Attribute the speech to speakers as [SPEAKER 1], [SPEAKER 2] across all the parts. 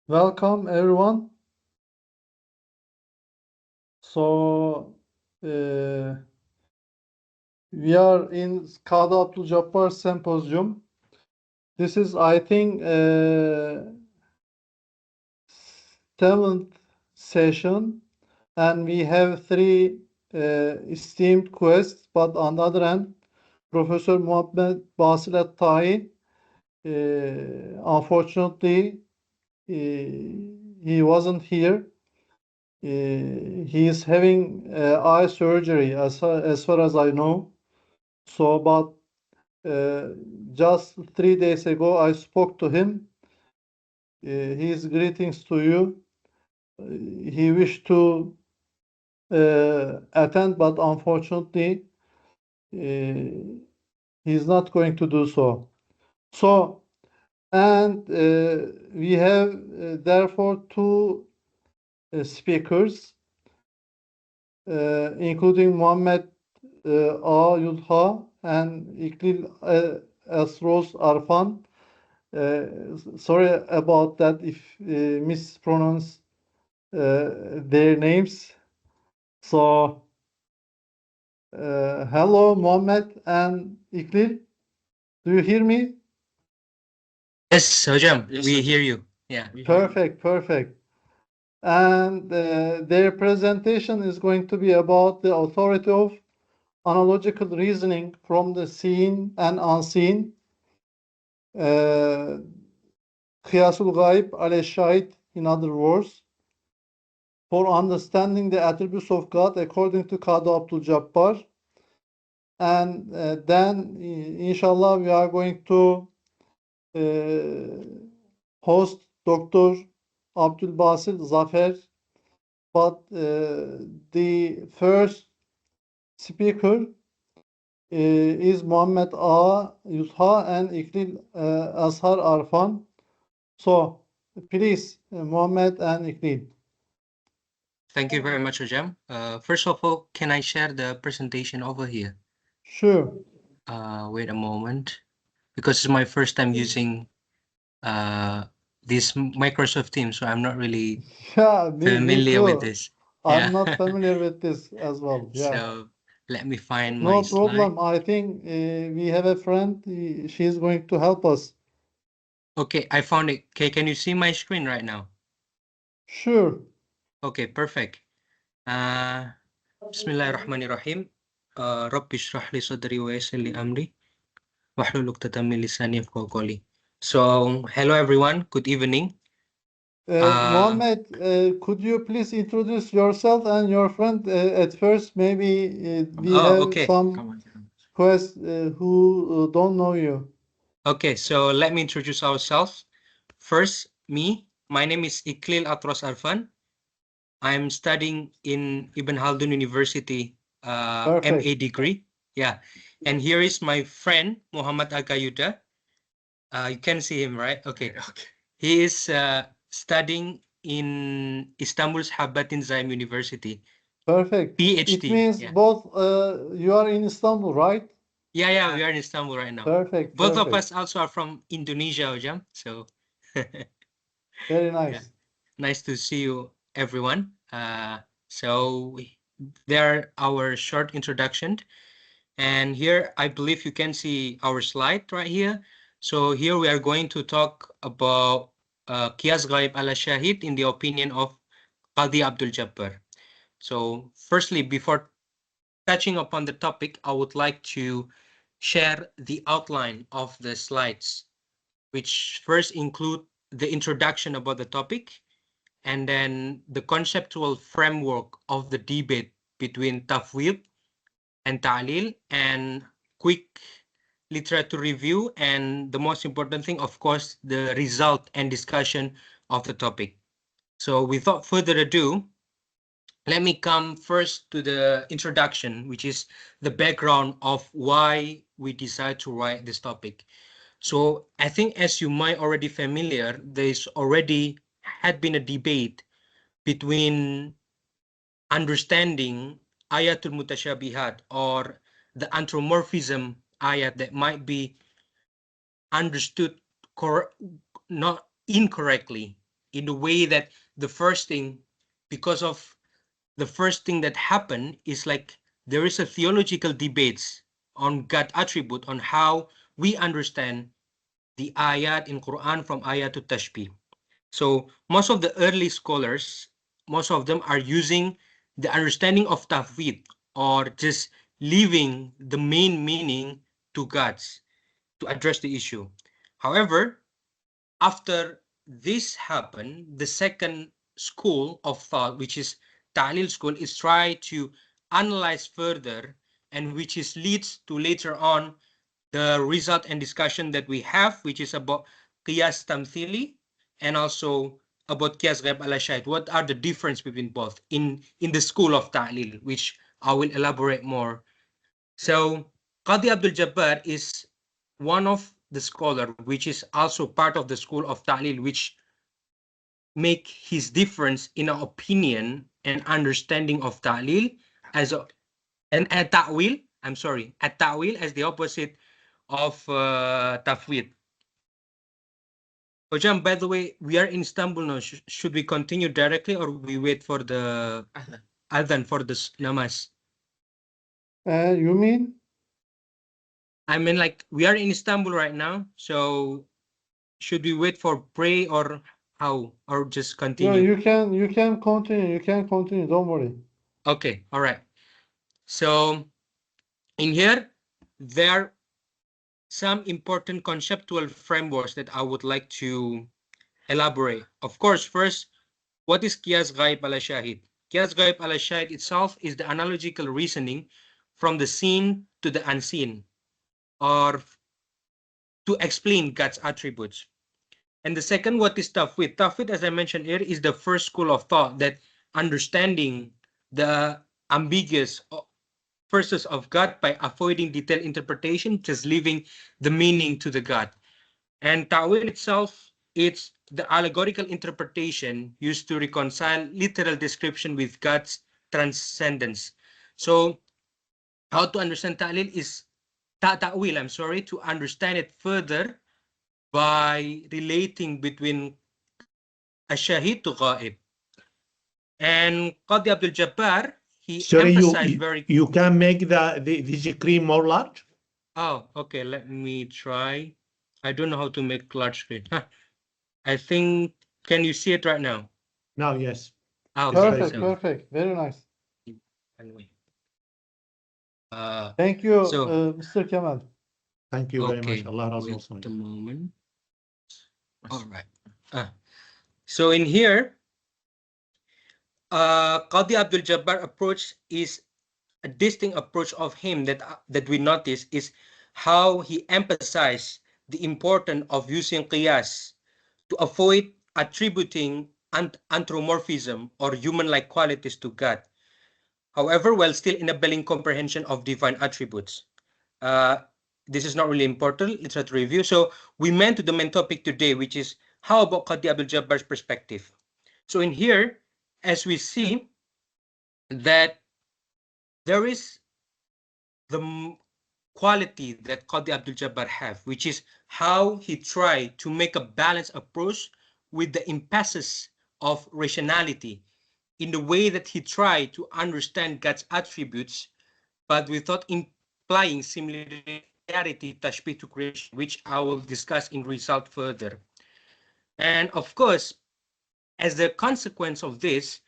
[SPEAKER 1] Welcome everyone. So we are in Kâdî Abdülcebbâr Sempozyum. This is, I think, seventh session, and we have three esteemed guests. But on the other hand, Professor Muhammed Basilet Tahi, unfortunately, he wasn't here. He is having eye surgery as far as I know. So, but just 3 days ago, I spoke to him. His greetings to you. He wished to attend, but unfortunately, he's not going to do so. So, and we have therefore two speakers, including Muhammed A. Yulha and İklil Esros Arfan. Sorry about that if mispronounce their names. So, hello, Muhammed and İklil. Do you hear me?
[SPEAKER 2] Yes, hocam,
[SPEAKER 3] Yes,
[SPEAKER 2] we
[SPEAKER 3] hocam.
[SPEAKER 2] hear you. Yeah.
[SPEAKER 1] Perfect, perfect. And their presentation is going to be about the authority of analogical reasoning from the seen and unseen. Kıyasul gayb ale şahit, in other words, for understanding the attributes of God according to Kâdî Abdülcebbâr. And then, inshallah, we are going to host Dr. Abdülbasit Zafer. But the first speaker is Muhammed A. Yusha and İklil Ashar Arfan. So, please, Muhammed and İklil.
[SPEAKER 2] Thank you very much, hocam. First of all, can I share the presentation over here?
[SPEAKER 1] Sure.
[SPEAKER 2] Wait a moment, because it's my first time using this Microsoft Teams, so I'm not really
[SPEAKER 1] Yeah, me
[SPEAKER 2] familiar with
[SPEAKER 1] too.
[SPEAKER 2] this.
[SPEAKER 1] I'm not familiar with this as well. Yeah.
[SPEAKER 2] So let me find
[SPEAKER 1] No
[SPEAKER 2] my slide.
[SPEAKER 1] problem. I think we have a friend. She's going to help us.
[SPEAKER 2] Okay, I found it. Okay, can you see my screen right now?
[SPEAKER 1] Sure.
[SPEAKER 2] Okay, perfect. Bismillahirrahmanirrahim. Rabbi shrah li sadri wa yassir li amri wahlul 'uqdatam min lisani yafqahu qawli. So, hello everyone. Good evening.
[SPEAKER 1] Mohammed, could you please introduce yourself and your friend at first? Maybe we have
[SPEAKER 2] okay.
[SPEAKER 1] some guests who don't know you.
[SPEAKER 2] Okay, so let me introduce ourselves. First, me. My name is İklil Atros Arfan. I'm studying in Ibn Khaldun University,
[SPEAKER 1] Perfect.
[SPEAKER 2] MA degree. Yeah, and here is my friend Muhammad Agayuda. You can see him, right? Okay.
[SPEAKER 3] Okay.
[SPEAKER 2] He is studying in Istanbul's Habbatin Zaim University.
[SPEAKER 1] Perfect.
[SPEAKER 2] PhD.
[SPEAKER 1] It means
[SPEAKER 2] Yeah.
[SPEAKER 1] both you are in Istanbul, right?
[SPEAKER 2] Yeah, we are in Istanbul right now.
[SPEAKER 1] Perfect.
[SPEAKER 2] Both
[SPEAKER 1] Perfect.
[SPEAKER 2] of us also are from Indonesia, hocam. So
[SPEAKER 1] Very nice.
[SPEAKER 2] nice to see you, everyone. So there our short introduction. And here, I believe you can see our slide right here. So here we are going to talk about Qiyas Ghaib ala Shahid in the opinion of Kâdî Abdülcebbâr. So firstly, before touching upon the topic, I would like to share the outline of the slides, which first include the introduction about the topic, and then the conceptual framework of the debate between Tafwid and Ta'lil, and quick literature review, and the most important thing, of course, the result and discussion of the topic. So without further ado, let me come first to the introduction, which is the background of why we decide to write this topic. So I think, as you might already familiar, there's already had been a debate between understanding ayatul mutashabihat, or the anthropomorphism ayat that might be understood not incorrectly, in the way that the first thing, because of the first thing that happened is like there is a theological debates on God attribute, on how we understand the ayat in Quran from ayat to tashbih. So most of the early scholars, most of them are using the understanding of tafwid, or just leaving the main meaning to God's, to address the issue. However, after this happened, the second school of thought, which is Ta'lil school, is try to analyze further, and which is leads to later on the result and discussion that we have, which is about qiyas tamthili and also about qiyas ghaib ala shahid. What are the difference between both in the school of Ta'lil, which I will elaborate more. So Qadi Abdülcebbâr is one of the scholar, which is also part of the school of Ta'lil, which make his difference in our opinion and understanding of Ta'lil as a, and at Ta'wil, I'm sorry, at Ta'wil as the opposite of Tafwid. Hojam, by the way, we are in Istanbul now. Should we continue directly, or we wait for the adhan for the namaz?
[SPEAKER 1] You mean?
[SPEAKER 2] I mean, like, we are in Istanbul right now, so should we wait for pray, or how, or just
[SPEAKER 1] No,
[SPEAKER 2] continue?
[SPEAKER 1] you can continue. You can continue. Don't worry.
[SPEAKER 2] Okay, all right. So in here, there are some important conceptual frameworks that I would like to elaborate. Of course, first, what is qiyas ghaib ala shahid? Qiyas ghaib ala shahid itself is the analogical reasoning from the seen to the unseen, or to explain God's attributes. And the second, what is tafwid? Tafwid, as I mentioned here, is the first school of thought that understanding the ambiguous verses of God by avoiding detailed interpretation, just leaving the meaning to the God. And ta'wil itself, it's the allegorical interpretation used to reconcile literal description with God's transcendence. So how to understand ta'lil is ta'wil, I'm sorry, to understand it further by relating between ash-shahid to ghaib. And Qadi Abdülcebbâr, he
[SPEAKER 3] Sorry,
[SPEAKER 2] emphasized very...
[SPEAKER 3] you can make the screen more large?
[SPEAKER 2] Oh, okay, let me try. I don't know how to make large screen. I think, can you see it right now?
[SPEAKER 3] Now, yes.
[SPEAKER 2] Okay,
[SPEAKER 1] Perfect,
[SPEAKER 2] so
[SPEAKER 1] perfect. Very nice.
[SPEAKER 2] anyway.
[SPEAKER 1] Thank you,
[SPEAKER 2] So,
[SPEAKER 1] Mr. Kemal.
[SPEAKER 3] Thank you very
[SPEAKER 2] okay,
[SPEAKER 3] much. Allah razı
[SPEAKER 2] wait
[SPEAKER 3] olsun.
[SPEAKER 2] a moment. All right. So in here, Qadi Abdülcebbâr approach is a distinct approach of him that we notice is how he emphasized the importance of using qiyas to avoid attributing anthropomorphism or human-like qualities to God. However, while still enabling comprehension of divine attributes. This is not really important. Let's try to review. So we meant to the main topic today, which is how about Qadi Abdülcebbâr's perspective. So in here, as we see that there is the quality that Qadi Abdülcebbâr have, which is how he tried to make a balanced approach with the emphasis of rationality in the way that he tried to understand God's attributes, but without implying similarity, tashbih to creation, which I will discuss in result further. And of course, as a consequence of this,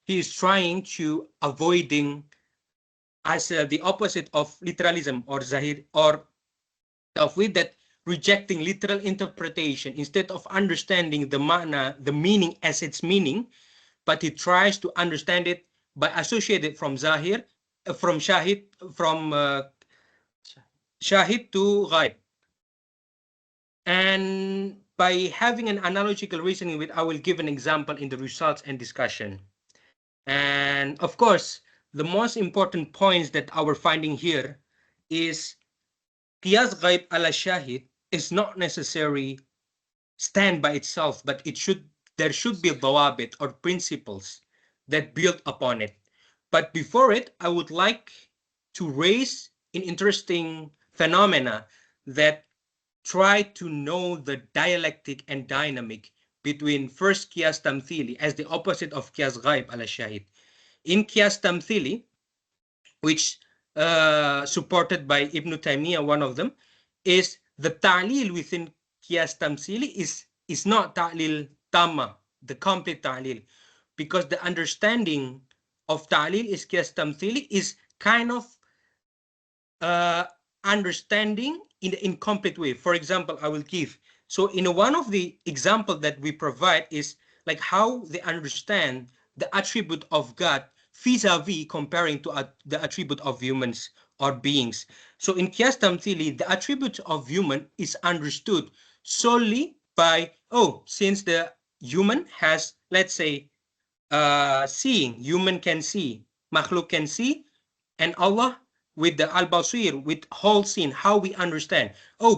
[SPEAKER 2] he is trying to avoiding as the opposite of literalism or zahir, or with that rejecting literal interpretation instead of understanding the ma'na, the meaning as its meaning, but he tries to understand it by associating from zahir, from shahid, from shahid to ghaib. And by having an analogical reasoning with, I will give an example in the results and discussion. And of course, the most important points that our finding here is qiyas ghaib ala shahid is not necessarily stand by itself, but there should be dawabit or principles that build upon it. But before it, I would like to raise an interesting phenomena that try to know the dialectic and dynamic between first qiyas tamthili as the opposite of qiyas ghaib ala shahid. In qiyas tamthili, which supported by Ibn Taymiyyah, one of them, is the ta'lil within qiyas tamthili is not ta'lil tamma, the complete ta'lil, because the understanding of ta'lil is qiyas tamthili is kind of understanding in the incomplete way. For example, I will give. So in one of the examples that we provide is like how they understand the attribute of God vis-a-vis comparing to the attribute of humans or beings. So in Qiyas Tamthili, the attribute of human is understood solely by, since the human has, let's say, seeing, human can see, makhluk can see, and Allah with the al-basir, with whole seeing, how we understand.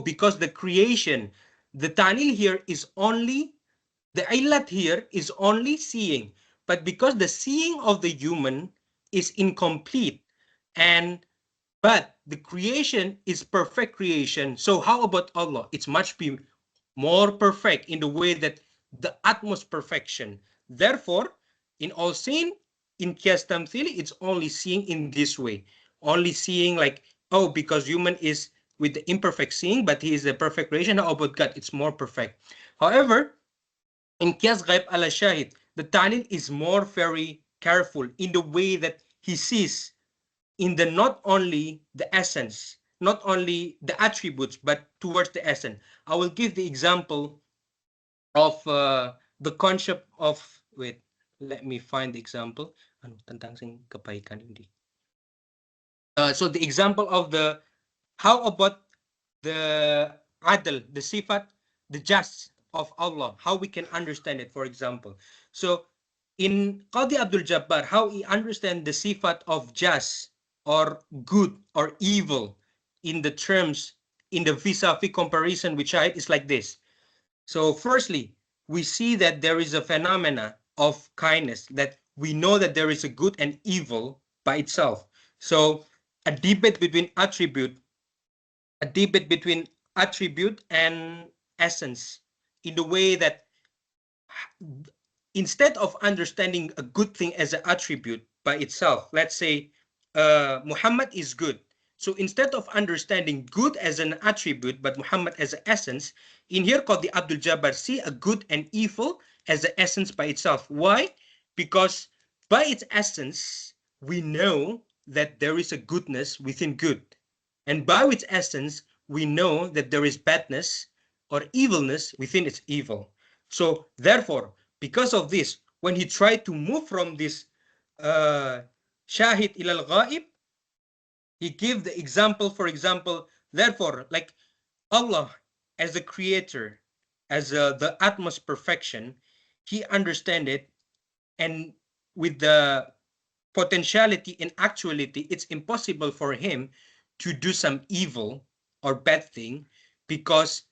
[SPEAKER 2] Because the creation, the ta'lil here is only, the illat here is only seeing. But because the seeing of the human is incomplete, but the creation is perfect creation. So how about Allah? It's much more perfect in the way that the utmost perfection. Therefore, in all seeing, in Qiyas Tamthili, it's only seeing in this way. Only seeing like, because human is with the imperfect seeing, but he is the perfect creation. How about God? It's more perfect. However, in Qiyas Ghaib ala Shahid, the ta'lil is more very careful in the way that he sees in the not only the essence, not only the attributes, but towards the essence. I will give the example of the concept of, wait, let me find the example. So the example of how about the adl, the sifat, the just of Allah, how we can understand it, for example. So in Kâdî Abdülcebbâr, how he understands the sifat of just or good or evil in the terms, in the vis-a-vis comparison with shahid is like this. So firstly, we see that there is a phenomena of kindness, that we know that there is a good and evil by itself. So a debate between attribute and essence, in the way that instead of understanding a good thing as an attribute by itself, let's say Muhammad is good. So instead of understanding good as an attribute, but Muhammad as an essence, in here called the Abdülcebbâr, see a good and evil as an essence by itself. Why? Because by its essence, we know that there is a goodness within good. And by its essence, we know that there is badness or evilness within its evil. So therefore, because of this, when he tried to move from this shahid ilal ghaib, he gave the example, for example, therefore, like Allah as a creator, as the utmost perfection, he understand it, and with the potentiality and actuality, it's impossible for him to do some evil or bad thing, because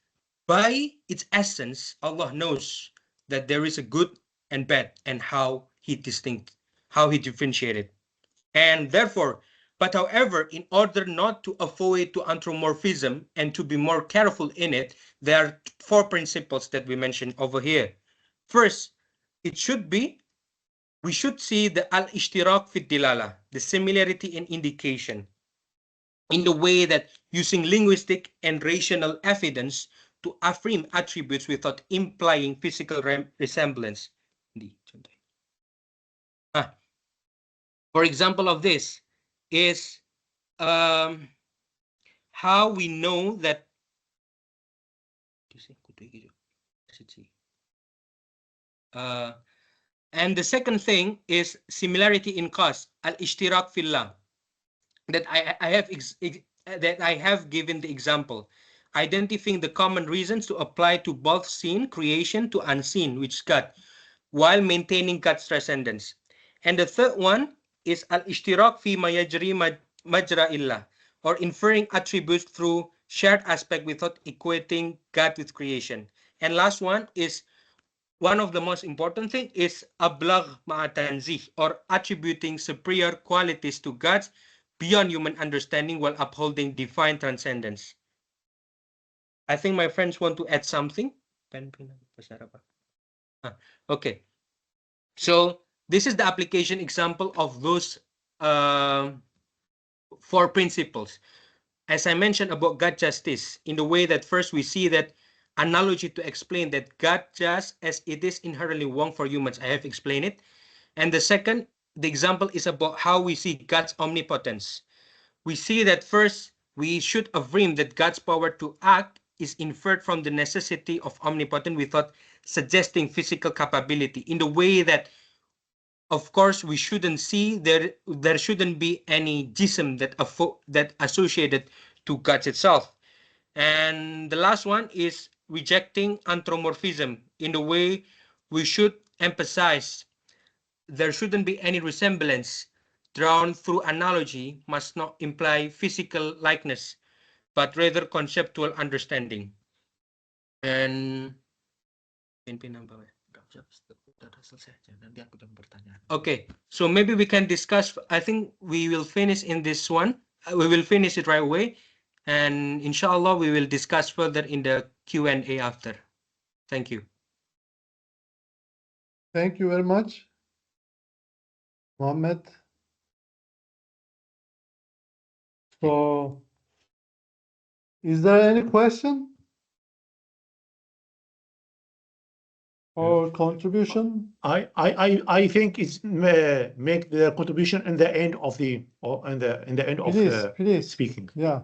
[SPEAKER 2] by its essence, Allah knows that there is a good and bad, and how he differentiated. And therefore, but however, in order not to avoid to anthropomorphism and to be more careful in it, there are 4 principles that we mentioned over here. First, we should see the al-ishtirak fi dilala, the similarity in indication, in the way that using linguistic and rational evidence to affirm attributes without implying physical resemblance. For example of this is how we know that and the second thing is similarity in cause, al-ishtirak fillah, that I have given the example, identifying the common reasons to apply to both seen, creation, to unseen, which is God, while maintaining God's transcendence. And the third one is al-ishtirak fi ma yajri majra illah, or inferring attributes through shared aspect without equating God with creation. And last one is, one of the most important thing is ablagh ma'a tanzih, or attributing superior qualities to God beyond human understanding while upholding divine transcendence. I think my friends want to add something. Okay. So this is the application example of those 4 principles. As I mentioned about God justice, in the way that first we see that analogy to explain that God just as it is inherently wrong for humans. I have explained it. And the second, the example is about how we see God's omnipotence. We see that first, we should affirm that God's power to act is inferred from the necessity of omnipotent without suggesting physical capability, in the way that, of course, we shouldn't see there shouldn't be any jism that associated to God itself. And the last one is rejecting anthropomorphism, in the way we should emphasize there shouldn't be any resemblance drawn through analogy must not imply physical likeness, but rather conceptual understanding. And okay, so maybe we can discuss. I think we will finish in this one. We will finish it right away, and inshallah we will discuss further in the Q&A after. Thank you.
[SPEAKER 1] Thank you very much, Mohammed. So, is there any question or contribution?
[SPEAKER 3] I think it's make the contribution in the end of the in the end of
[SPEAKER 1] Please.
[SPEAKER 3] speaking.
[SPEAKER 1] Yeah.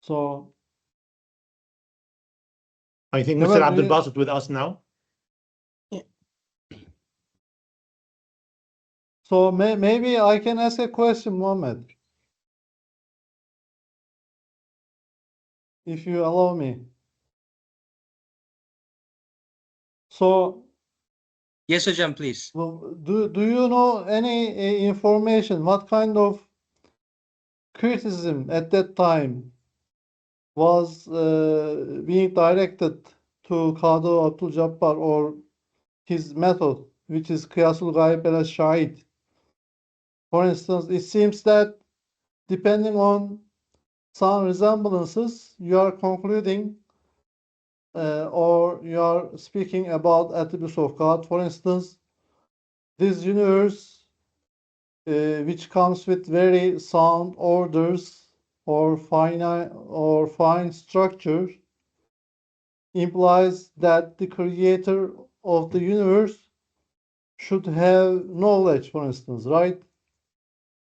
[SPEAKER 1] So,
[SPEAKER 3] I think
[SPEAKER 1] Kemal,
[SPEAKER 3] Mr. Abdülbasit with us now.
[SPEAKER 1] so maybe I can ask a question, Mohammed, if you allow me. So,
[SPEAKER 2] Yes, Hocam, please.
[SPEAKER 1] do you know any information, what kind of criticism at that time was being directed to Kâdî Abdülcebbâr or his method, which is Kıyasul Gayb el Şahid? For instance, it seems that depending on some resemblances, you are concluding or you are speaking about attributes of God. For instance, this universe, which comes with very sound orders or fine structure, implies that the creator of the universe should have knowledge, for instance, right?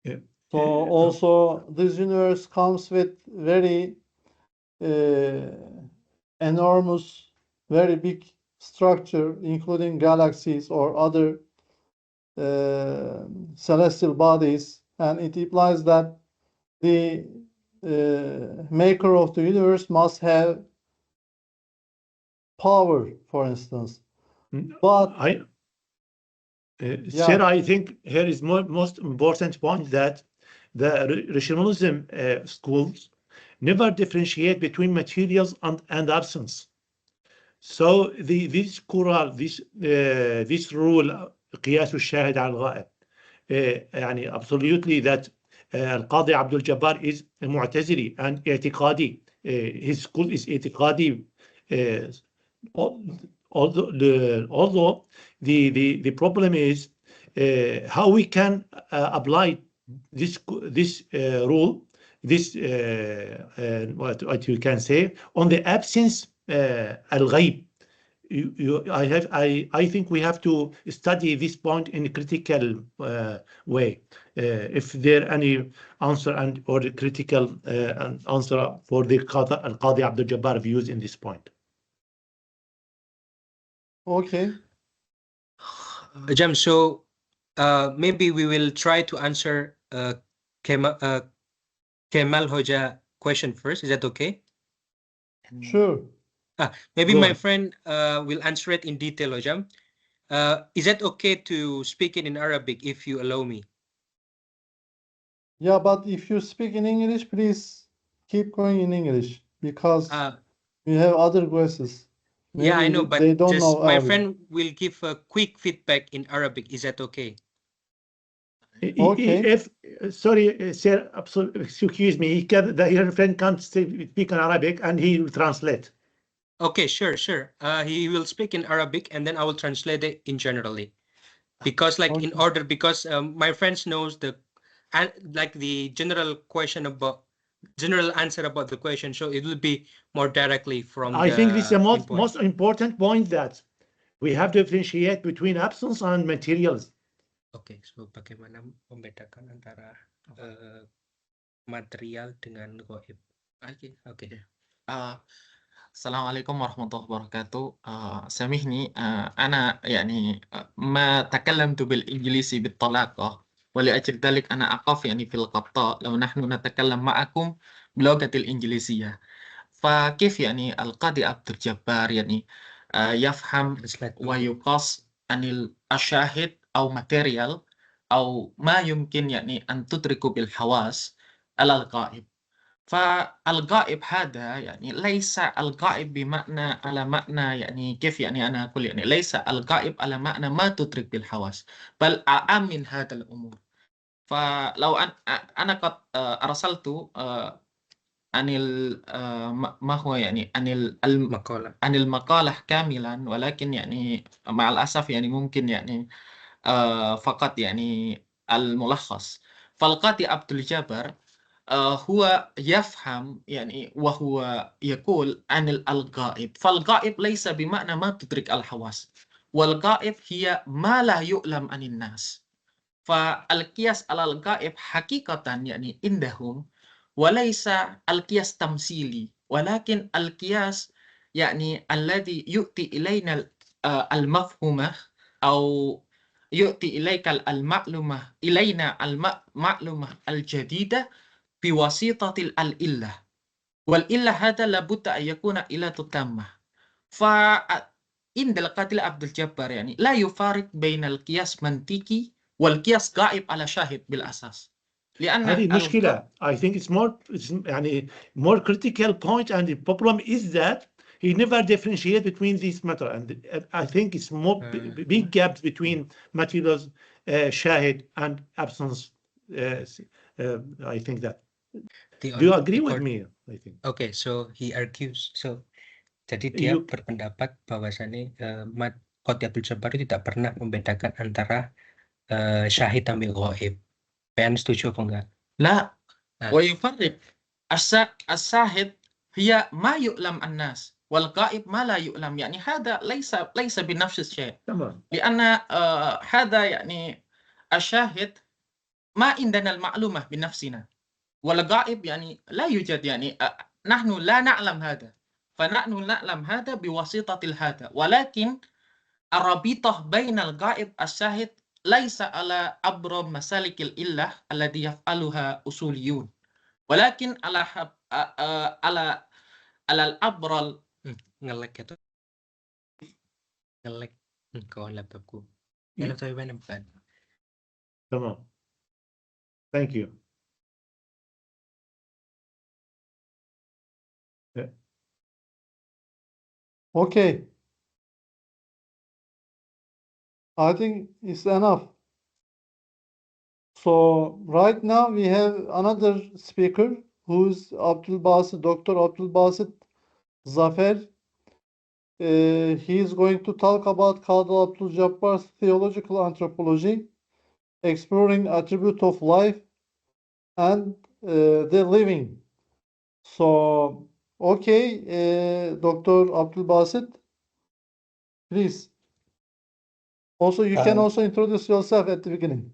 [SPEAKER 3] Yeah.
[SPEAKER 1] So also this universe comes with very enormous, very big structure, including galaxies or other celestial bodies, and it implies that the maker of the universe must have power, for instance. But
[SPEAKER 3] Sir, I think here is most important point that the rationalism schools never differentiate between materials and absence. So this rule قياس الشاهد على الغائب يعني absolutely that القاضي عبد الجبار is معتزلي and اعتقادي. His school is اعتقادي. Although the problem is how we can apply this rule, this what you can say on the absence الغيب. I think we have to study this point in a critical way. If there any answer or critical answer for the Qadi Abdülcebbâr views in this point.
[SPEAKER 1] okay.
[SPEAKER 2] Jam, so maybe we will try to answer Kemal Hoja question first. Is that okay?
[SPEAKER 1] Sure.
[SPEAKER 2] Maybe
[SPEAKER 3] Go
[SPEAKER 2] my
[SPEAKER 3] ahead.
[SPEAKER 2] friend will answer it in detail, Hojam. Is that okay to speak it in Arabic if you allow me?
[SPEAKER 1] Yeah, but if you speak in English, please keep going in English because we have other questions.
[SPEAKER 2] Yeah, I
[SPEAKER 1] Maybe
[SPEAKER 2] know, but
[SPEAKER 1] they don't
[SPEAKER 2] just
[SPEAKER 1] know
[SPEAKER 2] my
[SPEAKER 1] Arabic.
[SPEAKER 2] friend will give a quick feedback in Arabic. Is that okay?
[SPEAKER 1] Okay.
[SPEAKER 3] If sorry, sir, excuse me, your friend can't speak in Arabic and he will translate.
[SPEAKER 2] Okay, sure. He will speak in Arabic and then I will translate it in generally. Because like in
[SPEAKER 1] Okay.
[SPEAKER 2] order, because my friends knows like the general answer about the question, so it will be more directly from
[SPEAKER 3] I think this is the
[SPEAKER 2] pinpoint.
[SPEAKER 3] most important point, that we have to differentiate between absence and materials.
[SPEAKER 2] Okay, so bagaimana membedakan antara material dengan gaib? Okay.
[SPEAKER 4] السلام عليكم ورحمة الله وبركاته. سامحني، أنا يعني ما تكلمت بالإنجليزي بالطلاقة، ولأجل ذلك أنا أقف يعني في الخطأ لو نحن نتكلم معكم بلغة الإنجليزية. فكيف يعني القاضي عبد الجبار يعني يفهم ويقاس عن الشاهد أو ماتيريال أو ما يمكن يعني أن تدركه بالحواس على الغائب. فالغائب هذا يعني ليس الغائب بمعنى على معنى يعني كيف يعني أنا أقول يعني ليس الغائب على معنى ما تدرك بالحواس، بل أعم من هذا الأمور. فلو أنا قد أرسلت عن ما هو يعني عن
[SPEAKER 2] مقالة.
[SPEAKER 4] عن المقالة كاملا، ولكن يعني مع الأسف يعني ممكن يعني فقط يعني الملخص. فالقاضي عبد الجبار هو يفهم يعني وهو يقول عن الغائب، فالغائب ليس بمعنى ما تدرك الحواس، والغائب هي ما لا يعلم عن الناس. فالقياس على الغائب حقيقة يعني عندهم وليس القياس تمثيلي، ولكن القياس يعني الذي يؤتي إلينا المفهومة أو يؤتي إليك المعلومة إلينا المعلومة الجديدة بواسطة الإلة، والإلة هذا لابد أن يكون إلة تامة. فعند القاضي عبد الجبار يعني لا يفارق بين القياس منطقي والقياس غائب على شاهد بالأساس، لأن
[SPEAKER 3] هذه المشكلة. I think it's يعني more critical point, and the problem is that he never differentiate between these matter, and I think it's more big gaps between materials, shahid and absence. I think that. Do you agree with me? I think.
[SPEAKER 2] Okay, so he argues. So jadi dia berpendapat bahwasannya Kâdî Abdülcebbâr itu tidak pernah membedakan antara syahid dan gaib. PN setuju apa enggak?
[SPEAKER 4] لا، ويفرق. الشاهد هي ما يؤلم الناس، والغائب ما لا يؤلم، يعني هذا ليس بنفس الشيء.
[SPEAKER 3] تمام.
[SPEAKER 4] لأن هذا يعني الشاهد ما عندنا المعلومة بنفسنا، والغائب يعني لا يوجد، يعني نحن لا نعلم هذا، فنحن نعلم هذا بواسطة هذا، ولكن الرابطة بين الغائب والشاهد ليس على عبر مسالك الإلة التي يفعلها أصوليون، ولكن على العبر
[SPEAKER 2] ngelek itu ngelek kawan laptopku. Laptop mana bukan?
[SPEAKER 3] Tamam. Thank you.
[SPEAKER 1] Okay. I think it's enough. So right now we have another speaker who's Dr. Abdülbasit Zafer. He is going to talk about Kâdî Abdülcebbâr's theological anthropology, exploring attribute of life and the living. So, okay, Dr. Abdülbasit, please. Also, you can also introduce yourself at the beginning.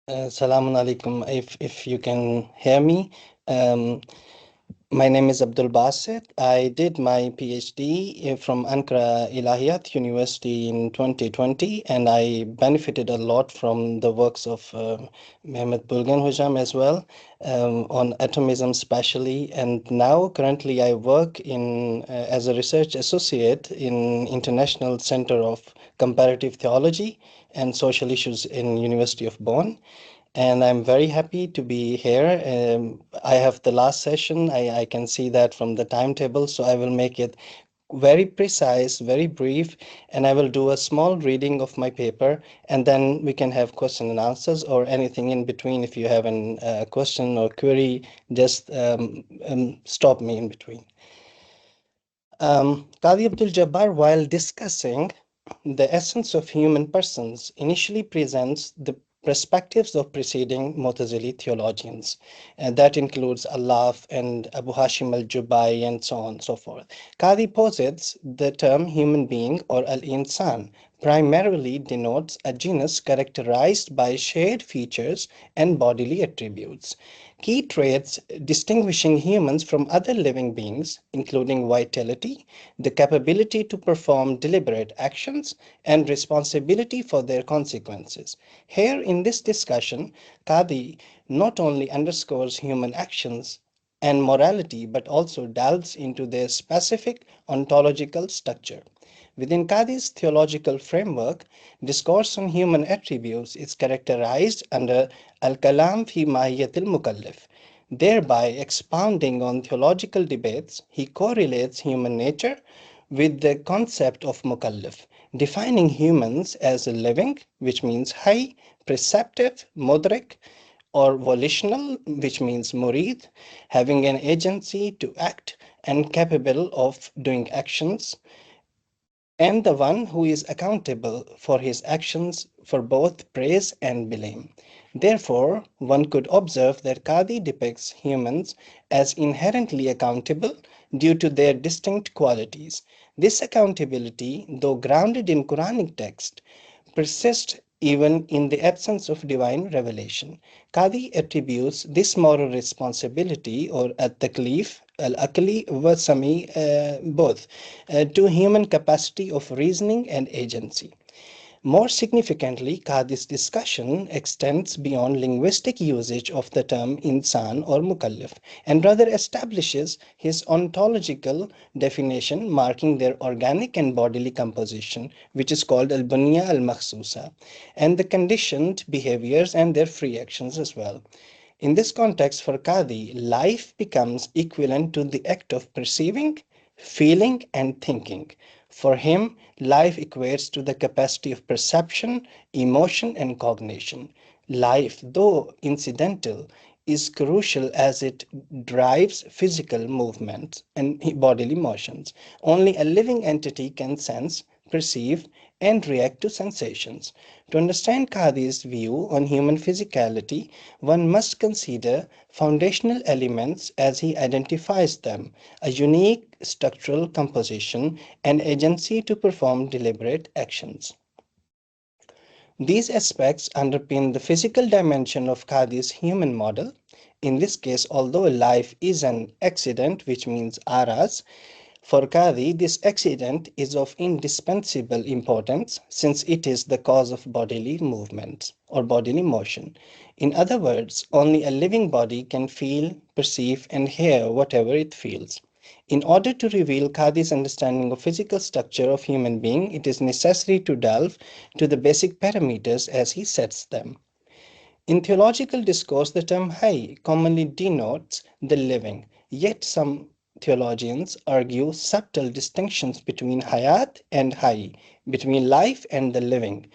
[SPEAKER 5] Assalamu alaikum. If you can hear me, my name is Abdülbasit. I did my PhD from Ankara İlahiyat University in 2020, and I benefited a lot from the works of Mehmet Bulgen Hocam as well, on atomism especially. And now currently I work as a research associate in International Center of Comparative Theology and Social Issues in University of Bonn. And I'm very happy to be here. I have the last session. I can see that from the timetable, so I will make it very precise, very brief, and I will do a small reading of my paper, and then we can have question and answers or anything in between. If you have a question or query, just stop me in between. Kâdî Abdülcebbâr, while discussing the essence of human persons, initially presents the perspectives of preceding Mu'tazili theologians. And that includes Allah and Abu Hashim al-Jubai and so on and so forth. Kâdî posits the term human being or al-insan primarily denotes a genus characterized by shared features and bodily attributes. Key traits distinguishing humans from other living beings, including vitality, the capability to perform deliberate actions, and responsibility for their consequences. Here in this discussion, Kâdî not only underscores human actions and morality, but also delves into their specific ontological structure. Within Kâdî's theological framework, discourse on human attributes is characterized under al-kalam fi mahiyatil mukallaf. Thereby expounding on theological debates, he correlates human nature with the concept of mukallaf, defining humans as living, which means hayy, perceptive, mudrik, or volitional, which means murid, having an agency to act and capable of doing actions, and the one who is accountable for his actions for both praise and blame. Therefore, one could observe that Kâdî depicts humans as inherently accountable due to their distinct qualities. This accountability, though grounded in Quranic text, persists even in the absence of divine revelation. Kâdî attributes this moral responsibility or at-taklif, al-akli wa sami, both, to human capacity of reasoning and agency. More significantly, Kâdî's discussion extends beyond linguistic usage of the term insan or mukallaf and rather establishes his ontological definition marking their organic and bodily composition, which is called al-bunya al-makhsusa, and the conditioned behaviors and their free actions as well. In this context, for Kâdî, life becomes equivalent to the act of perceiving, feeling, and thinking. For him, life equates to the capacity of perception, emotion, and cognition. Life, though incidental, is crucial as it drives physical movements and bodily motions. Only a living entity can sense, perceive, and react to sensations. To understand Kâdî's view on human physicality, one must consider foundational elements as he identifies them, a unique structural composition and agency to perform deliberate actions. These aspects underpin the physical dimension of Kâdî's human model. In this case, although life is an accident, which means aras, for Kâdî, this accident is of indispensable importance since it is the cause of bodily movement or bodily motion. In other words, only a living body can feel, perceive, and hear whatever it feels. In order to reveal Kâdî's understanding of physical structure of human being, it is necessary to delve to the basic parameters as he sets them. In theological discourse, the term hayy commonly denotes the living, yet some theologians argue subtle distinctions between hayat and hayy, between life and the living,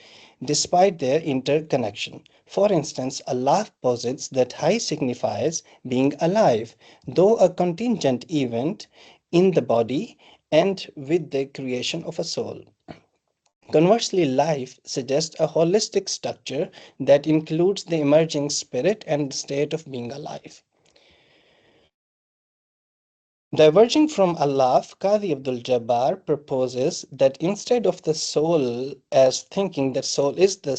[SPEAKER 5] despite their interconnection. For instance, Allah posits that hayy signifies being alive, though a contingent event in the body and with the creation of a soul. Conversely, life suggests a holistic structure that includes the emerging spirit and the state of being alive. Diverging from Allah, Kâdî Abdülcebbâr proposes that instead of the soul as thinking that soul is the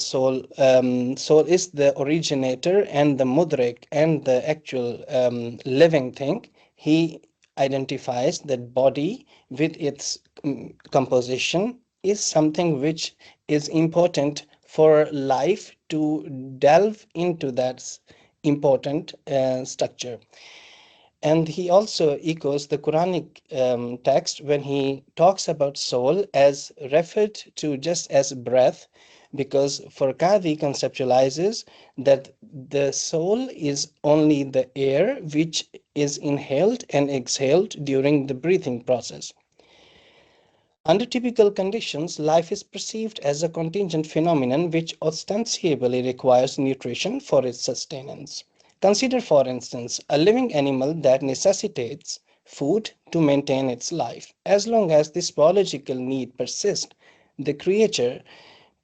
[SPEAKER 5] originator and the mudrik and the actual living thing, he identifies that body with its composition is something which is important for life to delve into that important structure. And he also echoes the Quranic text when he talks about soul as referred to just as breath, because for Kâdî conceptualizes that the soul is only the air which is inhaled and exhaled during the breathing process. Under typical conditions, life is perceived as a contingent phenomenon which ostensibly requires nutrition for its sustenance. Consider, for instance, a living animal that necessitates food to maintain its life. As long as this biological need persists, the creature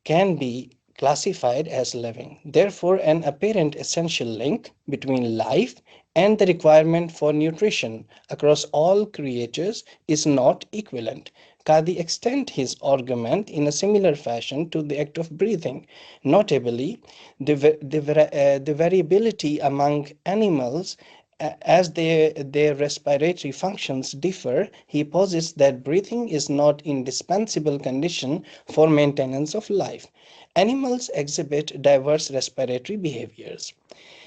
[SPEAKER 5] can be classified as living. Therefore, an apparent essential link between life and the requirement for nutrition across all creatures is not equivalent. Kâdî extends his argument in a similar fashion to the act of breathing. Notably, the variability among animals as their respiratory functions differ, he posits that breathing is not an indispensable condition for maintenance of life. Animals exhibit diverse respiratory behaviors.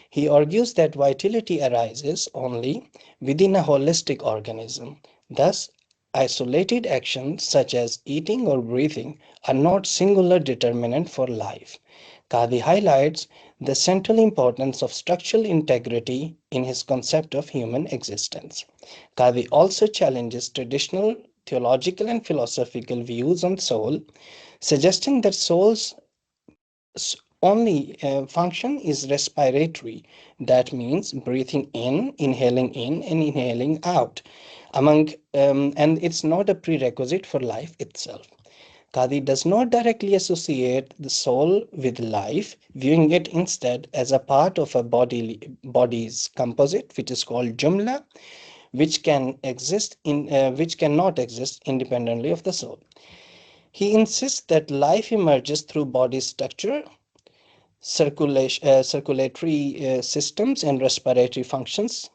[SPEAKER 5] He argues that vitality arises only within a holistic organism. Thus, isolated actions such as eating or breathing are not singular determinant for life. Kâdî highlights the central importance of structural integrity in his concept of human existence. Kâdî also challenges traditional theological and philosophical views on soul, suggesting that soul's only function is respiratory. That means breathing in, and inhaling out. And it's not a prerequisite for life itself. Kâdî does not directly associate the soul with life, viewing it instead as a part of a body's composite, which is called jumla, which cannot exist independently of the soul. He insists that life emerges through body structure, circulatory systems, and respiratory functions,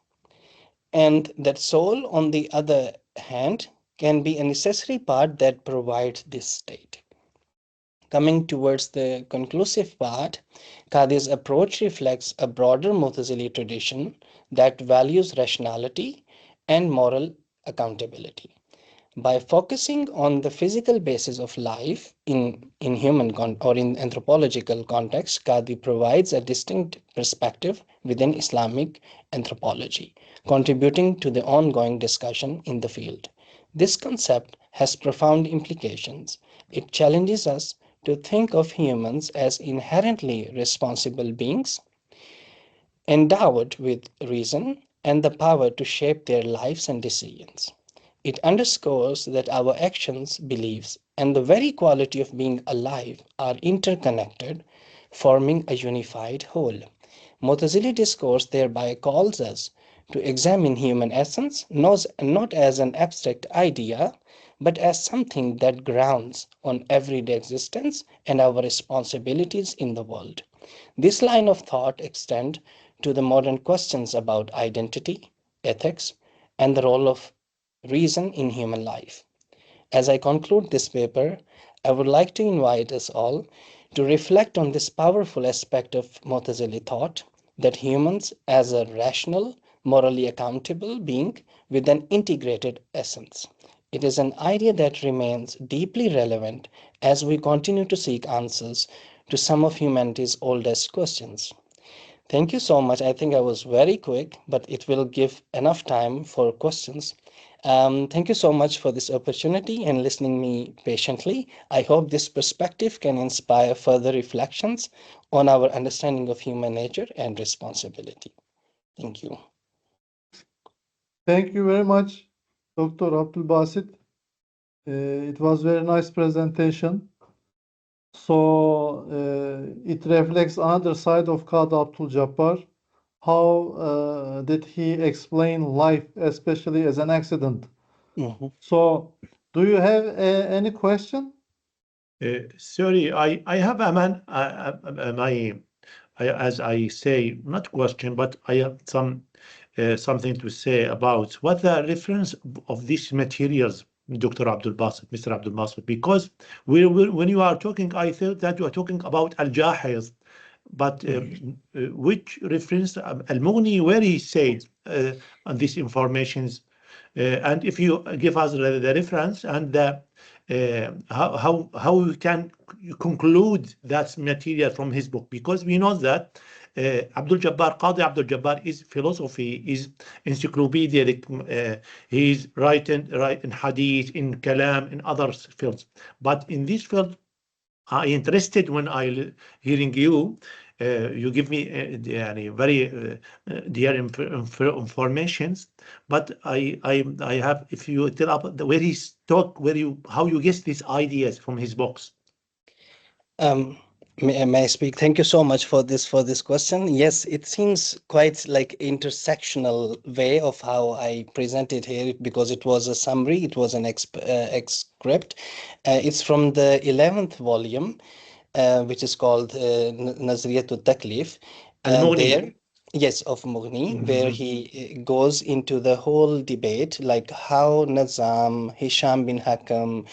[SPEAKER 5] and that soul, on the other hand, can be a necessary part that provides this state. Coming towards the conclusive part, Kâdî's approach reflects a broader Mu'tazili tradition that values rationality and moral accountability. By focusing on the physical basis of life in human or in anthropological context, Kâdî provides a distinct perspective within Islamic anthropology, contributing to the ongoing discussion in the field. This concept has profound implications. It challenges us to think of humans as inherently responsible beings, endowed with reason and the power to shape their lives and decisions. It underscores that our actions, beliefs, and the very quality of being alive are interconnected, forming a unified whole. Mu'tazili discourse thereby calls us to examine human essence not as an abstract idea, but as something that grounds on everyday existence and our responsibilities in the world. This line of thought extends to the modern questions about identity, ethics, and the role of reason in human life. As I conclude this paper, I would like to invite us all to reflect on this powerful aspect of Mu'tazili thought, that humans as a rational, morally accountable being with an integrated essence. It is an idea that remains deeply relevant as we continue to seek answers to some of humanity's oldest questions. Thank you so much. I think I was very quick, but it will give enough time for questions. Thank you so much for this opportunity and listening me patiently. I hope this perspective can inspire further reflections on our understanding of human nature and responsibility. Thank you.
[SPEAKER 1] Thank you very much, Dr. Abdülbasit. It was very nice presentation. So it reflects another side of Kâdî Abdülcebbâr. How did he explain life, especially as an accident? So, do you have any question?
[SPEAKER 3] Sorry, I have a man. As I say, not question, but I have something to say about what the reference of these materials, Dr. Abdülbasit, Mr. Abdülbasit, because when you are talking, I thought that you are talking about Al-Jahiz, but which reference Al-Mughni, where he said on these informations, and if you give us the reference and how we can conclude that material from his book, because we know that Abdülcebbâr, Kâdî Abdülcebbâr is philosophy, is encyclopedic, he's writing hadith, in kalam, in other fields. But in this field, I interested when I hearing you you give me very dear informations, but I have, if you tell about where he's talk, how you get these ideas from his books.
[SPEAKER 5] May I speak? Thank you so much for this question. Yes, it seems quite like intersectional way of how I presented here, because it was a summary, it was an excerpt. It's from the 11th volume, which is called Nazriyatul Taklif. There, yes, of Mughni, where he goes into the whole debate, like how Nizam, Hisham bin Hakam,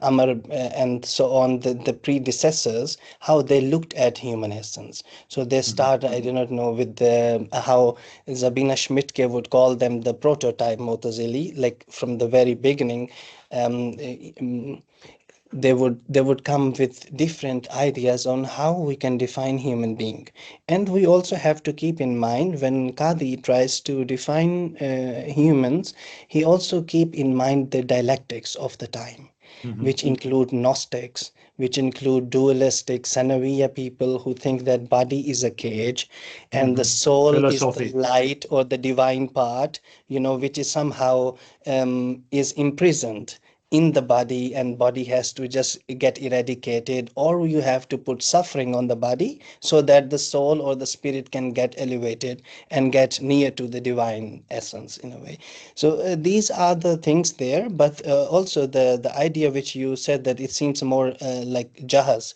[SPEAKER 5] Amr, and so on, the predecessors, how they looked at human essence. So they start, I do not know, with the how Zabina Schmidtke would call them the prototype Mu'tazili, like from the very beginning. They would come with different ideas on how we can define human being. And we also have to keep in mind, when Kâdî tries to define humans, he also keep in mind the dialectics of the time, which include Gnostics, which include dualistic Sanawiya people who think that body is a cage and the soul is the light or the divine part, which is somehow is imprisoned in the body, and body has to just get eradicated, or you have to put suffering on the body so that the soul or the spirit can get elevated and get near to the divine essence in a way. So these are the things there, but also the idea which you said, that it seems more like Jahaz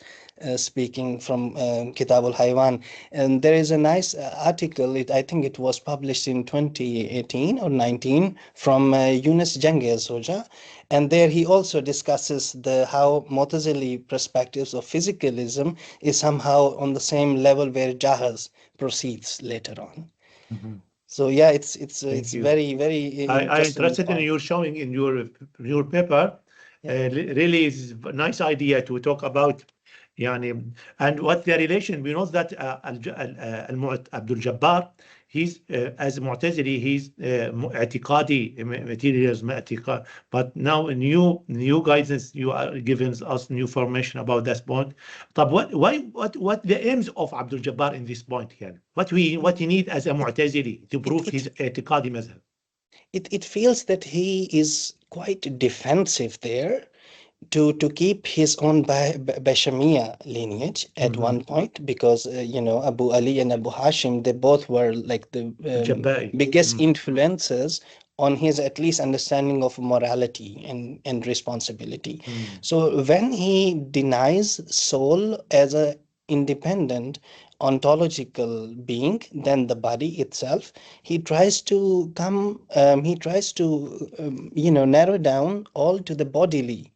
[SPEAKER 5] speaking from Kitab al-Haywan. And there is a nice article, I think it was published in 2018 or 19 from Yunus Jangez Hoja. And there he also discusses how Mu'tazili perspectives of physicalism is somehow on the same level where Jahaz proceeds later on. So yeah, it's very, very interesting.
[SPEAKER 3] I'm interested in your showing in your paper. Really is a nice idea to talk about. And what the relation, we know that Abdülcebbâr, he's as Mu'tazili, he's i'tiqadi, materialism, but now new guidance, you are giving us new information about that point. But what the aims of Abdülcebbâr in this point here? What he need as a Mu'tazili to prove his i'tiqadi mazhab?
[SPEAKER 5] It feels that he is quite defensive there, to keep his own Bashamiya lineage at one point, because Abu Ali and Abu Hashim, they both were like the biggest influences on his at least understanding of morality and responsibility. So when he denies soul as a independent ontological being than the body itself, he tries to narrow down all to the bodily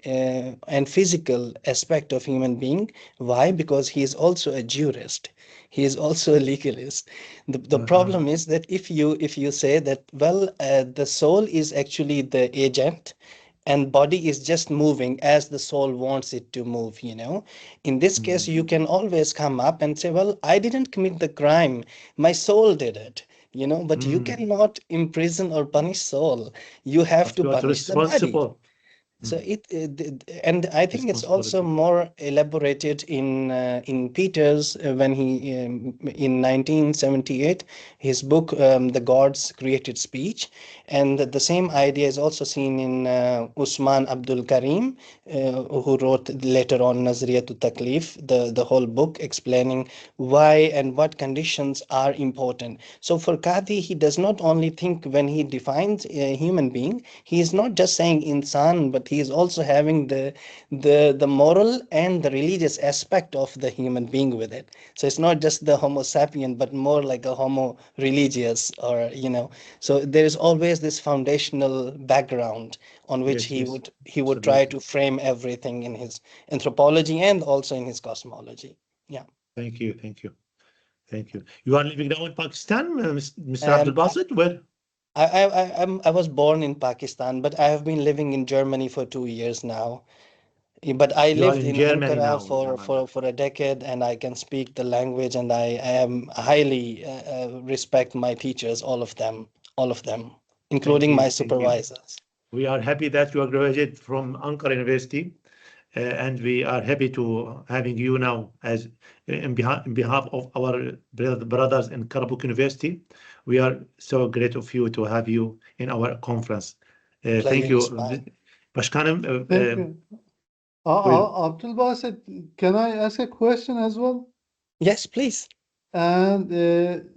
[SPEAKER 5] and physical aspect of human being. Why? Because he is also a jurist. He is also a legalist. The problem is that if you say that, well, the soul is actually the agent and body is just moving as the soul wants it to move, in this case, you can always come up and say, well, I didn't commit the crime, my soul did it. But you cannot imprison or punish soul. You have to punish the body. So and I think it's also more elaborated in Peter's when he in 1978, his book The Gods Created Speech, and the same idea is also seen in Usman Abdul Karim, who wrote later on Nazriyatul Taklif, the whole book explaining why and what conditions are important. So for Kâdî, he does not only think, when he defines a human being, he is not just saying insan, but he is also having the moral and the religious aspect of the human being with it. So it's not just the Homo sapien, but more like a Homo religious, or So there is always this foundational background on which he would try to frame everything in his anthropology and also in his cosmology. Yeah.
[SPEAKER 3] Thank you. You are living now in Pakistan, Mr. Abdul Basit? Where?
[SPEAKER 5] I was born in Pakistan, but I have been living in Germany for 2 years now. But I lived in Ankara for a decade, and I can speak the language, and I am highly respect my teachers, all of them, including my supervisors.
[SPEAKER 3] We are happy that you are graduated from Ankara University. and we are happy to having you now as in behalf of our brothers in Karabuk University. We are so great of you to have you in our conference. Thank
[SPEAKER 5] Pleasure
[SPEAKER 3] you.
[SPEAKER 5] is mine.
[SPEAKER 3] Başkanım,
[SPEAKER 1] Thank you.
[SPEAKER 3] buyurun.
[SPEAKER 1] Abdülbasit, can I ask a question as well?
[SPEAKER 5] Yes, please.
[SPEAKER 1] And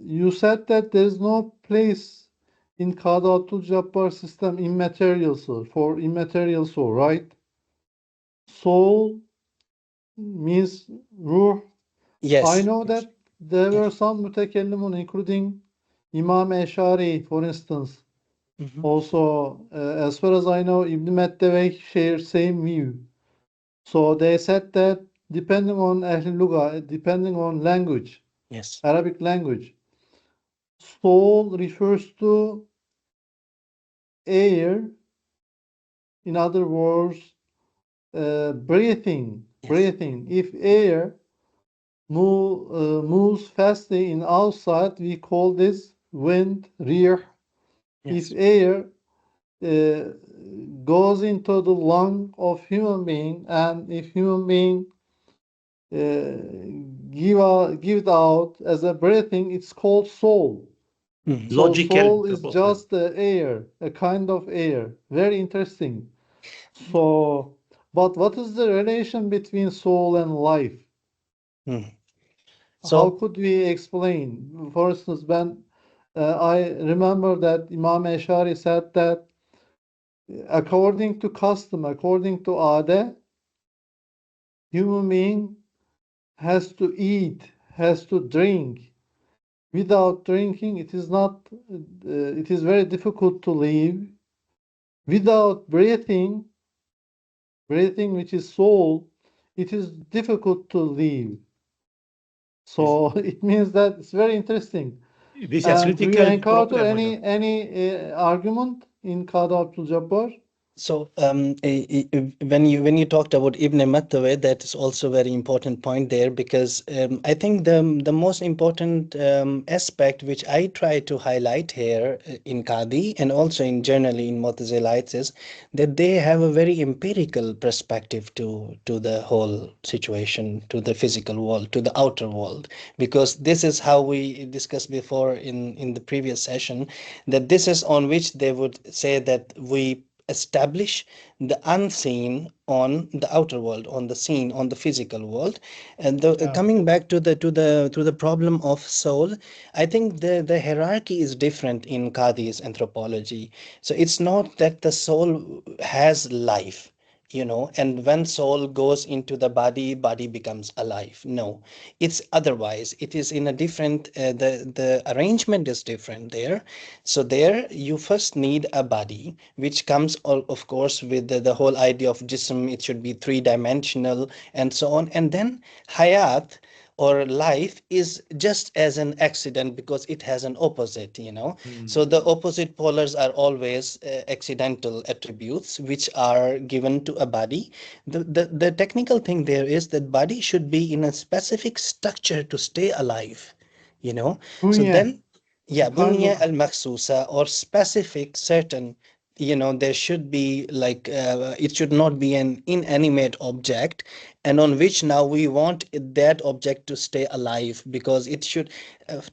[SPEAKER 1] you said that there is no place in Kâdî Abdülcebbâr system immaterial soul, for immaterial soul, right? Soul means ruh.
[SPEAKER 5] Yes.
[SPEAKER 1] I know that there were some mütekellimun, including Imam Eşari, for instance.
[SPEAKER 5] Mhm.
[SPEAKER 1] Also, as far as I know, Ibn Metteveh share same view. So they said that depending on Ahl Lugha, depending on language,
[SPEAKER 5] Yes.
[SPEAKER 1] Arabic language, soul refers to air. In other words, breathing.
[SPEAKER 5] Yes.
[SPEAKER 1] Breathing. If air moves fastly in outside, we call this wind, rih.
[SPEAKER 5] Yes.
[SPEAKER 1] If air goes into the lung of human being, and if human being give it out as a breathing, it's called soul.
[SPEAKER 5] Mhm.
[SPEAKER 1] So
[SPEAKER 3] Logical
[SPEAKER 1] soul is
[SPEAKER 3] proposal.
[SPEAKER 1] just the air, a kind of air. Very interesting. So, but what is the relation between soul and life?
[SPEAKER 5] Mhm.
[SPEAKER 1] How
[SPEAKER 5] So,
[SPEAKER 1] could we explain? For instance, when I remember that Imam Eşari said that according to custom, according to ade, human being has to eat, has to drink. Without drinking, it is not. It is very difficult to live. Without breathing, which is soul, it is difficult to live. So it means that it's very interesting.
[SPEAKER 3] This is a
[SPEAKER 1] And do you
[SPEAKER 3] critical
[SPEAKER 1] encounter
[SPEAKER 3] problem, hocam.
[SPEAKER 1] any argument in Kâdî Abdülcebbâr?
[SPEAKER 5] so when you talked about Ibn Mattaway, that is also a very important point there, because I think the most important aspect which I try to highlight here in Kâdî and also in generally in Mu'tazilites is that they have a very empirical perspective to the whole situation, to the physical world, to the outer world, because this is how we discussed before in the previous session, that this is on which they would say that we establish the unseen on the outer world, on the seen, on the physical world. And coming back to the problem of soul, I think the hierarchy is different in Kâdî's anthropology. So it's not that the soul has life, and when soul goes into the body becomes alive. No, it's otherwise. It is in a different, the arrangement is different there. So there you first need a body, which comes of course with the whole idea of jism. It should be three-dimensional and so on. And then hayat, or life, is just as an accident because it has an opposite. So the opposite polars are always accidental attributes which are given to a body. The technical thing there is that body should be in a specific structure to stay alive. So
[SPEAKER 1] Bünye,
[SPEAKER 5] then, yeah,
[SPEAKER 1] a kind
[SPEAKER 5] bunya
[SPEAKER 1] of
[SPEAKER 5] al-makhsusa, or specific, certain, there should be like, it should not be an inanimate object, and on which now we want that object to stay alive, because it should,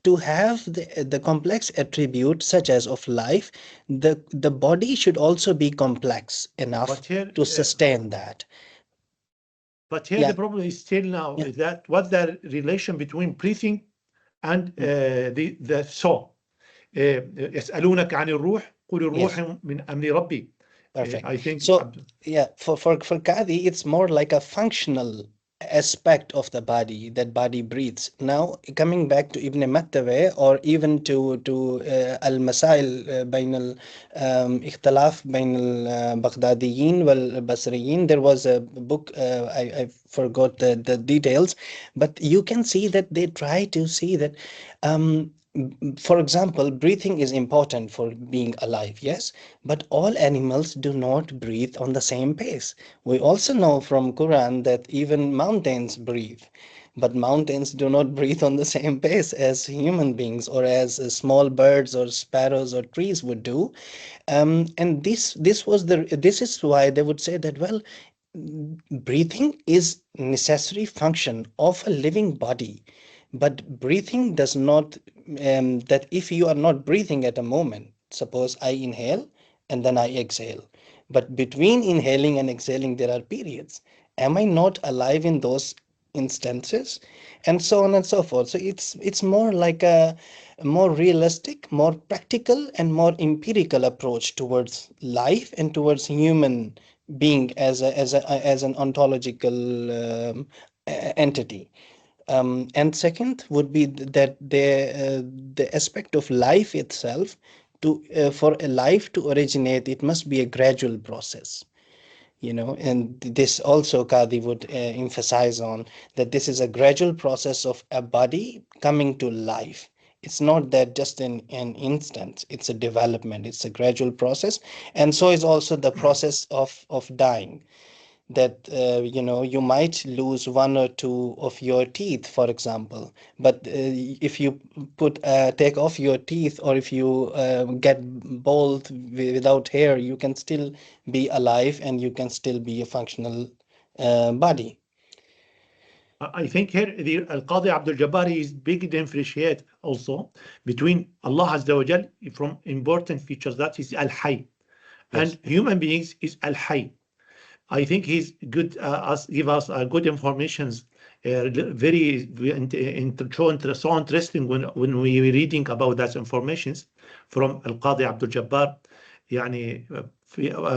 [SPEAKER 5] to have the complex attribute such as of life, the body should also be complex enough
[SPEAKER 3] But here,
[SPEAKER 5] to sustain that.
[SPEAKER 3] But here
[SPEAKER 5] Yeah.
[SPEAKER 3] the problem is still now
[SPEAKER 5] Yeah.
[SPEAKER 3] is that what's the relation between breathing and the soul? يسألونك عن الروح قل الروح من أمر ربي.
[SPEAKER 5] Perfect.
[SPEAKER 3] I think
[SPEAKER 5] So yeah, for Kâdî, it's more like a functional aspect of the body, that body breathes. Now coming back to Ibn Mattaway, or even to al-Masail بين الاختلاف بين البغداديين والبصريين, there was a book, I forgot the details, but you can see that they try to see that for example, breathing is important for being alive, yes, but all animals do not breathe on the same pace. We also know from Quran that even mountains breathe, but mountains do not breathe on the same pace as human beings, or as small birds or sparrows or trees would do. And this is why they would say that, well, breathing is necessary function of a living body, but breathing does not, that if you are not breathing at a moment, suppose I inhale and then I exhale, but between inhaling and exhaling there are periods. Am I not alive in those instances? And so on and so forth. So it's more like a more realistic, more practical, and more empirical approach towards life and towards human being as an ontological entity. And second would be that the aspect of life itself, for a life to originate, it must be a gradual process. And this also Kâdî would emphasize on, that this is a gradual process of a body coming to life. It's not that just in an instant, it's a development, it's a gradual process. And so is also the process of dying, that you might lose one or two of your teeth, for example, but if you take off your teeth, or if you get bald without hair, you can still be alive and you can still be a functional body.
[SPEAKER 3] I think here the Al-Qadi Abdülcebbâr is big differentiate also between Allah Azza wa Jal from important features, that is Al-Hayy, and human beings is Al-Hayy. I think he's good, give us good informations, very so interesting when we were reading about that informations from Al-Qadi Abdülcebbâr.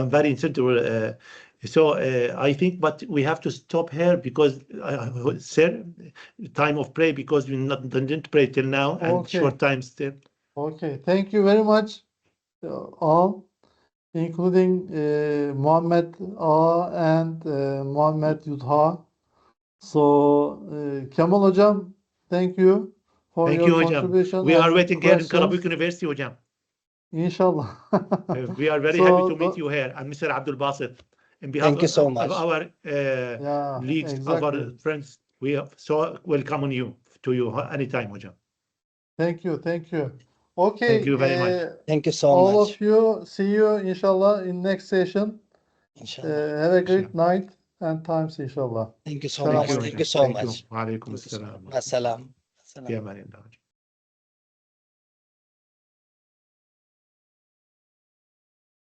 [SPEAKER 3] Very insightful. So I think, but we have to stop here because sir, time of prayer, because we didn't pray till now, and
[SPEAKER 1] Okay.
[SPEAKER 3] short time still.
[SPEAKER 1] Okay, thank you very much, all, including Muhammed A and Muhammed Yudha. So, Kemal Hocam, thank you for
[SPEAKER 3] Thank
[SPEAKER 1] your
[SPEAKER 3] you, Hocam.
[SPEAKER 1] contribution
[SPEAKER 3] We are
[SPEAKER 1] and
[SPEAKER 3] waiting here in
[SPEAKER 1] questions.
[SPEAKER 3] Karabük University, Hocam.
[SPEAKER 1] Inshallah.
[SPEAKER 3] We are very happy to meet you here, and Mr. Abdul Basit. On behalf
[SPEAKER 5] Thank you so much.
[SPEAKER 3] of our
[SPEAKER 1] Yeah,
[SPEAKER 3] leagues,
[SPEAKER 1] exactly.
[SPEAKER 3] of our friends, we are so welcome to you anytime, Hocam.
[SPEAKER 1] Thank you, thank you. Okay,
[SPEAKER 3] Thank you very much.
[SPEAKER 5] Thank you so
[SPEAKER 1] all
[SPEAKER 5] much.
[SPEAKER 1] of you, see you inshallah in next session.
[SPEAKER 5] Inshallah.
[SPEAKER 1] Have a great night and times inshallah.
[SPEAKER 5] Thank you so
[SPEAKER 1] Salam
[SPEAKER 5] much.
[SPEAKER 1] alaikum.
[SPEAKER 5] Thank you so
[SPEAKER 3] Thank
[SPEAKER 5] much.
[SPEAKER 3] you. Wa alaikum assalam.
[SPEAKER 5] Assalam.
[SPEAKER 3] Fi amanillah.